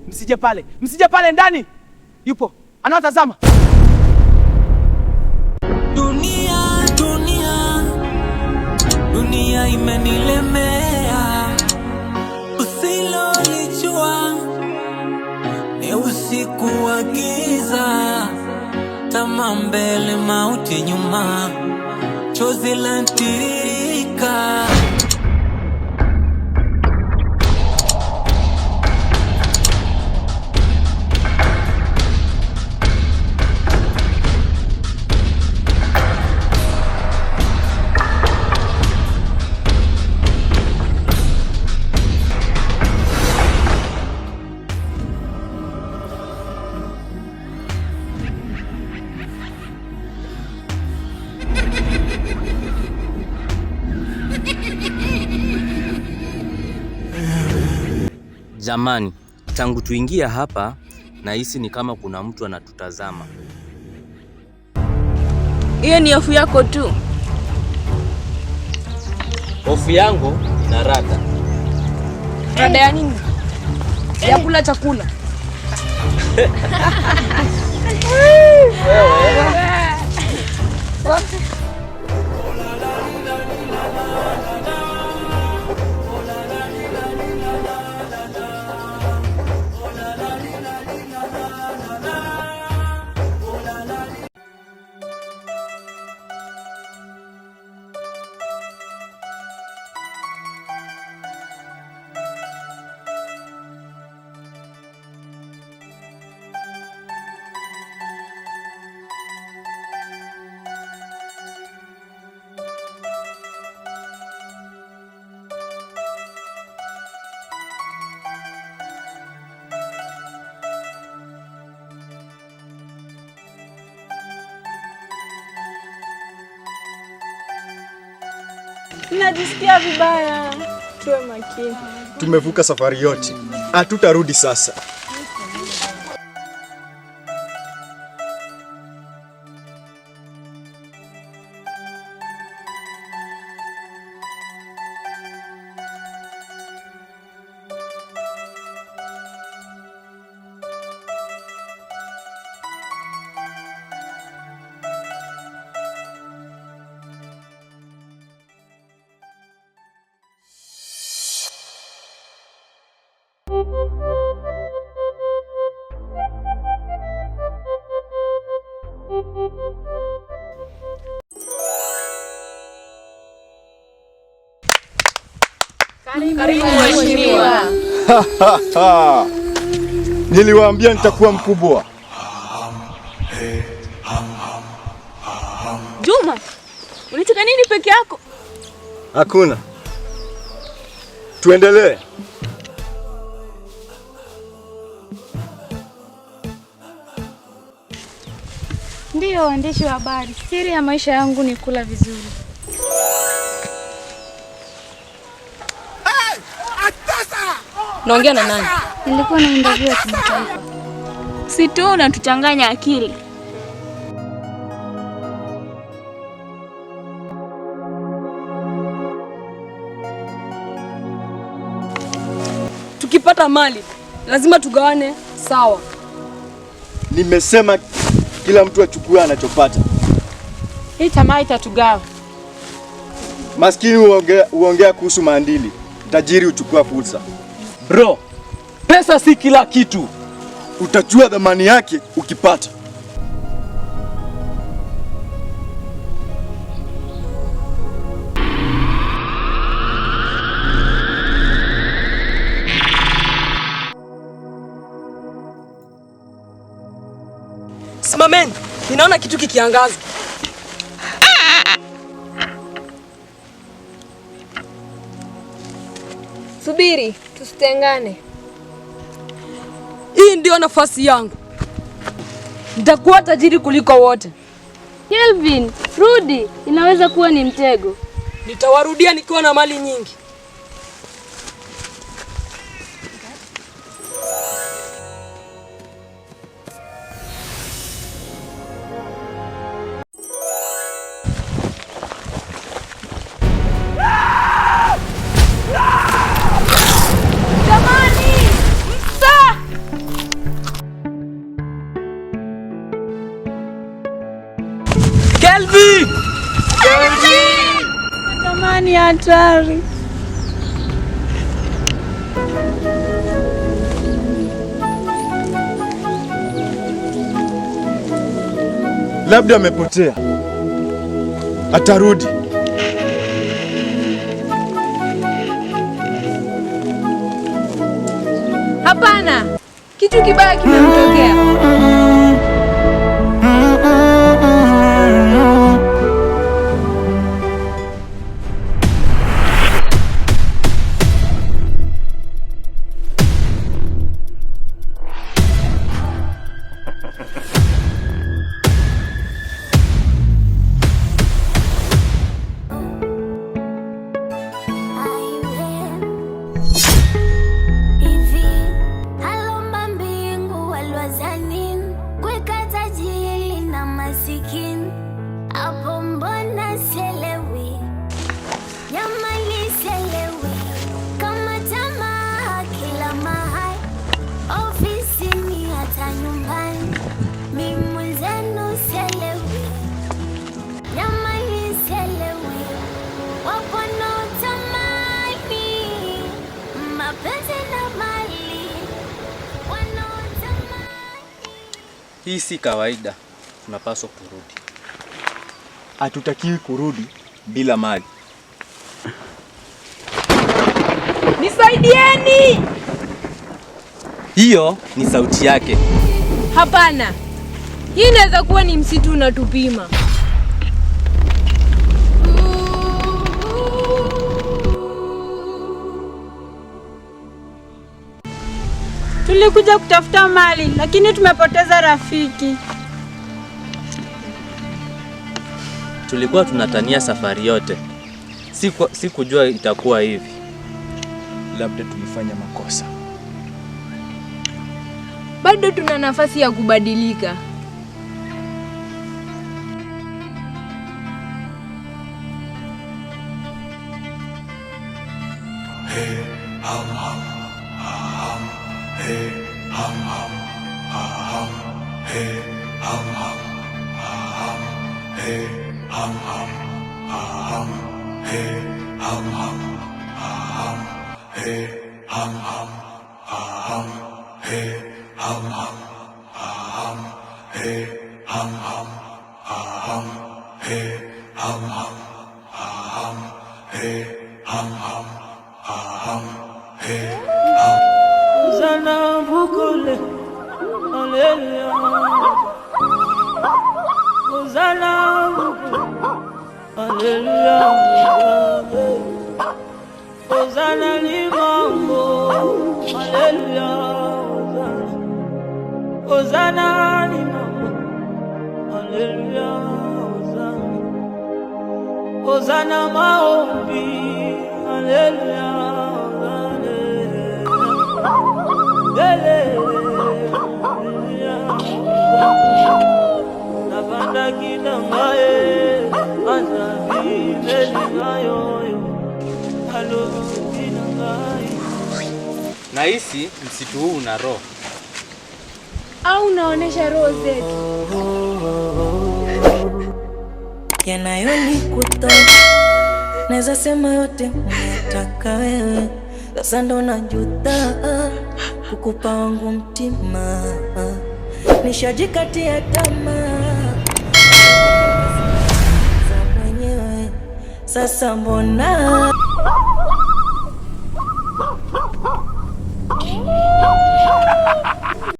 Msije pale ndani. Yupo. Anawatazama. Dunia imenilemea. Usilolijua ni usiku wa giza. Tamaa mbele, mauti nyuma. Chozi lantiririka. Jamani, tangu tuingia hapa nahisi ni kama kuna mtu anatutazama. Hiyo ni hofu yako tu. Hofu yangu ina rada. Rada ya nini? Ya kula chakula. Najisikia vibaya. Tuwe makini. Tumevuka safari yote. Hatutarudi sasa. Karibu mheshimiwa. Niliwaambia nitakuwa mkubwa. Juma, unataka nini peke yako? Hakuna. Tuendelee. Ndiyo, waandishi wa habari. Siri ya maisha yangu ni kula vizuri. Naongea na nani? Nilikuwa na interview ya kimataifa. Si tu unatuchanganya akili. Tukipata mali lazima tugawane sawa. Nimesema kila mtu achukue anachopata. Hii tamaa itatugawa. Maskini uongea kuhusu maadili. Tajiri uchukua fursa. Bro, pesa si kila kitu. Utajua dhamani yake ukipata. Simameni, ninaona kitu kikiangaza. Subiri, tusitengane. Hii ndio nafasi yangu. Nitakuwa tajiri kuliko wote. Kelvin, rudi, inaweza kuwa ni mtego. Nitawarudia nikiwa na mali nyingi. hatari. Labda amepotea. Atarudi. Hapana, kitu kibaya kimemtokea. Hii si kawaida. Tunapaswa kurudi. Hatutakiwi kurudi bila mali. Nisaidieni! Hiyo ni sauti yake. Hapana. Hii inaweza kuwa ni msitu unatupima. Tulikuja kutafuta mali, lakini tumepoteza rafiki. Tulikuwa tunatania safari yote. Sikujua itakuwa hivi. Labda tulifanya makosa. Bado tuna nafasi ya kubadilika. Zana bukule, haleluya. Zana bukule, haleluya. Zana limambo, haleluya. Zana limambo, haleluya. Zana maombi, haleluya. Nahisi msitu huu una roho. Au unaonesha roho zetu. Yanayonikuta naweza sema yote unataka wewe. Sasa ndo najuta kukupa wangu mtima. Nishajikatia tamaa za mwenyewe. Sasa mbona